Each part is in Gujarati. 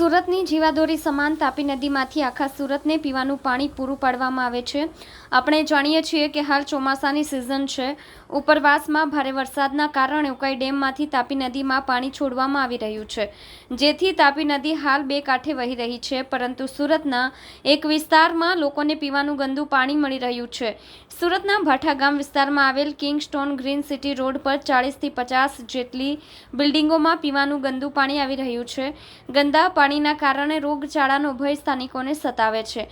સુરતની જીવાદોરી સમાન તાપી નદીમાંથી આખા સુરતને પીવાનું પાણી પૂરું પાડવામાં આવે છે। આપણે જાણીએ છીએ કે હાલ ચોમાસાની સિઝન છે। ઉપરવાસમાં ભારે વરસાદના કારણે ઉકાઈ ડેમમાંથી તાપી નદીમાં પાણી છોડવામાં આવી રહ્યું છે, જેથી તાપી નદી હાલ બે કાંઠે વહી રહી છે। પરંતુ સુરતના એક વિસ્તારમાં લોકોને પીવાનું ગંદુ પાણી મળી રહ્યું છે। સુરતના ભાઠા ગામ વિસ્તારમાં આવેલ કિંગસ્ટોન ગ્રીન સિટી રોડ પર 40 થી 50 જેટલી બિલ્ડિંગોમાં પીવાનું ગંદુ પાણી આવી રહ્યું છે। ગંદા પાણીના કારણે રોગચાળાનો ભય સ્થાનિકોને સતાવે છે।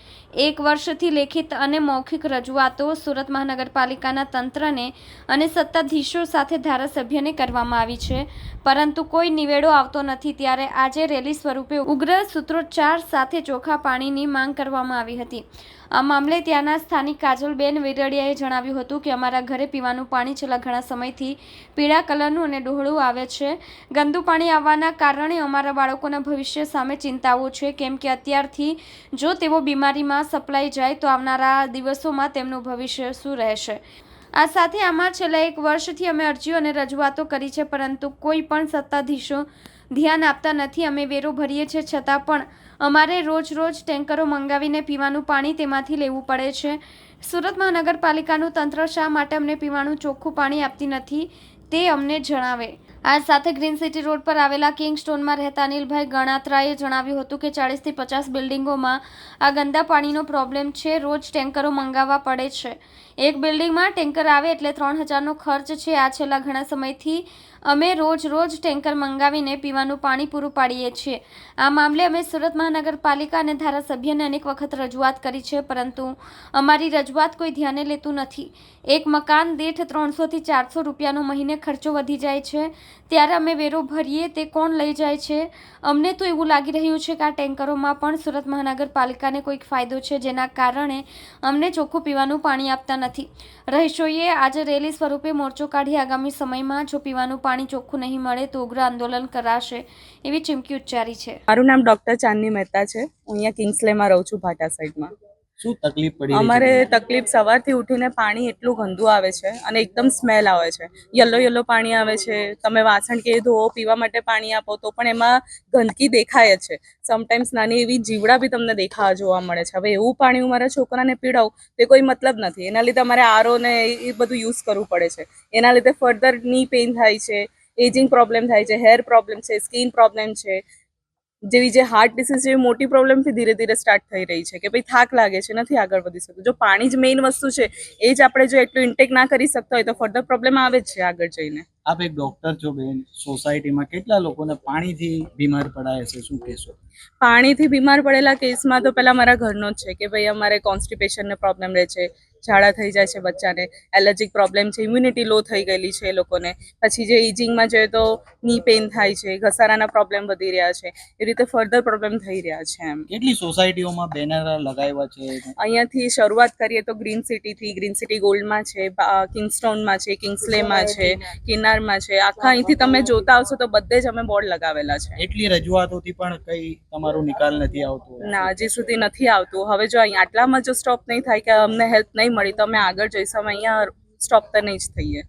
એક વર્ષથી લેખિત અને મૌખિક રજૂઆતો સુરત મહાનગરપાલિકાના તંત્રને અને સત્તાધીશો સાથે ધારાસભ્યને કરવામાં આવી છે, પરંતુ કોઈ નિવેડો આવતો નથી। ત્યારે આજે રેલી સ્વરૂપે ઉગ્ર સૂત્રોચ્ચાર સાથે ચોખ્ખા પાણીની માંગ કરવામાં આવી હતી। આ મામલે ત્યાંના સ્થાનિક કાજલબેન વેરડિયાએ જણાવ્યું હતું કે અમારા ઘરે પીવાનું પાણી છેલ્લા ઘણા સમયથી પીળા કલરનું અને ડહોળું આવે છે। ગંદુ પાણી આવવાના કારણે અમારા બાળકોના ભવિષ્ય સામે ચિંતાઓ છે, કેમ કે અત્યારથી જો તેઓ બીમારીમાં સપલાઈ જાય તો આવનારા દિવસોમાં તેમનું ભવિષ્ય શું રહેશે। આ સાથે આમાં છેલ્લા એક વર્ષથી અમે અરજીઓ અને રજૂઆતો કરી છે, પરંતુ કોઈ પણ સત્તાધીશો ધ્યાન આપતા નથી। અમે વેરો ભરીએ છીએ, છતાં પણ અમારે રોજ ટેન્કરો મંગાવીને પીવાનું પાણી તેમાંથી લેવું પડે છે। સુરત મહાનગરપાલિકાનું તંત્ર શા માટે અમને પીવાનું ચોખ્ખું પાણી આપતી નથી તે અમને જણાવે। આ સાથે ગ્રીન સિટી રોડ પર આવેલા કિંગસ્ટોનમાં રહેતા અનિલભાઈ ગણાત્રાએ જણાવ્યું હતું કે 40 થી 50 બિલ્ડિંગોમાં આ ગંદા પાણીનો પ્રોબ્લેમ છે। રોજ ટેન્કરો મંગાવવા પડે છે। એક બિલ્ડિંગમાં ટેન્કર આવે એટલે 3000નો ખર્ચ છે। આ છેલ્લા ઘણા સમયથી અમે રોજ ટેન્કર મંગાવીને પીવાનું પાણી પૂરું પાડીએ છીએ। આ મામલે અમે સુરત મહાનગરપાલિકા અને ધારાસભ્યને અનેક વખત રજૂઆત કરી છે, પરંતુ અમારી રજૂઆત કોઈ ધ્યાને લેતું નથી। એક મકાન દીઠ 300 થી 400 રૂપિયાનો મહિને ખર્ચો વધી જાય છે, ત્યારે અમે વેરો ભરીએ તે કોણ લઈ જાય છે। અમને તો એવું લાગી રહ્યું છે કે આ ટેન્કરોમાં પણ સુરત મહાનગરપાલિકાને કોઈક ફાયદો છે, જેના કારણે અમને ચોખ્ખું પીવાનું પાણી આપતા નથી। રહીશોએ આજે રેલી સ્વરૂપે મોરચો કાઢી આગામી સમયમાં જો પીવાનું પાણી ચોખ્ખું નહીં મળે તો ઉગ્ર આંદોલન કરાશે એવી ચીમકી ઉચ્ચારી છે। મારું નામ ડોક્ટર ચાંદની મહેતા છે। હું અહીંયા કિંગ્સલેમાં રહું છું, ભાટા સાઈડમાં। શું તકલીફ પડી? અમારે તકલીફ સવારથી ઉઠીને પાણી એટલું ગંદુ આવે છે અને એકદમ સ્મેલ આવે છે। યલો પાણી આવે છે। તમે વાસણ કે ધોવો, પીવા માટે પાણી આપો તો પણ એમાં ગંદકી દેખાય જ છે। સમટાઈમ્સ નાની એવી જીવડા બી તમને દેખાવા જોવા મળે છે। હવે એવું પાણી હું મારા છોકરાને પીડાવું તે કોઈ મતલબ નથી। એના લીધે અમારે આરઓ ને એ બધું યુઝ કરવું પડે છે। એના લીધે ફર્ધર ની પેઇન થાય છે, એજિંગ પ્રોબ્લેમ થાય છે, હેર પ્રોબ્લેમ છે, સ્કિન પ્રોબ્લેમ છે, જેવી જે હાર્ટ ડિસીઝ જેવી મોટી પ્રોબ્લેમથી ધીરે ધીરે સ્ટાર્ટ થઈ રહી છે કે ભાઈ થાક લાગે છે, નથી આગળ વધી શકતું। જો પાણી જ મેઇન વસ્તુ છે, એ જ આપણે જો એટલું ઇન્ટેક ના કરી શકતા હોય તો ફર્ધર પ્રોબ્લેમ આવે જ છે આગળ જઈને। આપ એક ડોક્ટર છો બેન, સોસાયટીમાં કેટલા લોકોને પાણીથી બીમાર પડાય છે, શું કહેશો? પાણીથી બીમાર પડેલા કેસમાં તો પહેલા મારા ઘરનો જ છે કે ભાઈ અમારે કોન્સ્ટિપેશનનો પ્રોબ્લેમ રહે છે, ઝાડા થઈ જાય છે બચ્ચાને, એલર્જીક પ્રોબ્લેમ છે, ઇમ્યુનિટી લો થઈ ગયેલી છે એ લોકોને। પછી જે એજિંગમાં જોઈએ તો ની પેઇન થાય છે, ઘસારાના પ્રોબ્લેમ વધી રહ્યા છે, એ રીતે ફર્ધર પ્રોબ્લેમ થઈ રહ્યા છે એમ। કેટલી સોસાયટીઓમાં બેનર લગાવ્યા છે? અહીંયાથી શરૂઆત કરીએ તો ગ્રીન સિટીથી, ગ્રીન સિટી ગોલ્ડમાં છે, કિંગસ્ટોનમાં છે, કિંગ્સલેમાં છે, કિન્નારમાં છે, આખા અહીંથી તમે જોતા આવશો તો બધે જ અમે બોર્ડ લગાવેલા છે। એટલી રજૂઆતોથી પણ કઈ તમારો નિકાલ નથી આવતો? ના, હજી સુધી નથી આવતું। હવે જો અહીં આટલામાં જો સ્ટોપ નહીં થાય કે અમને હેલ્પ નહીં મળી તો અમે આગળ જઈશું, અમે અહીંયા સ્ટોપ તો નહીં જ થઈએ।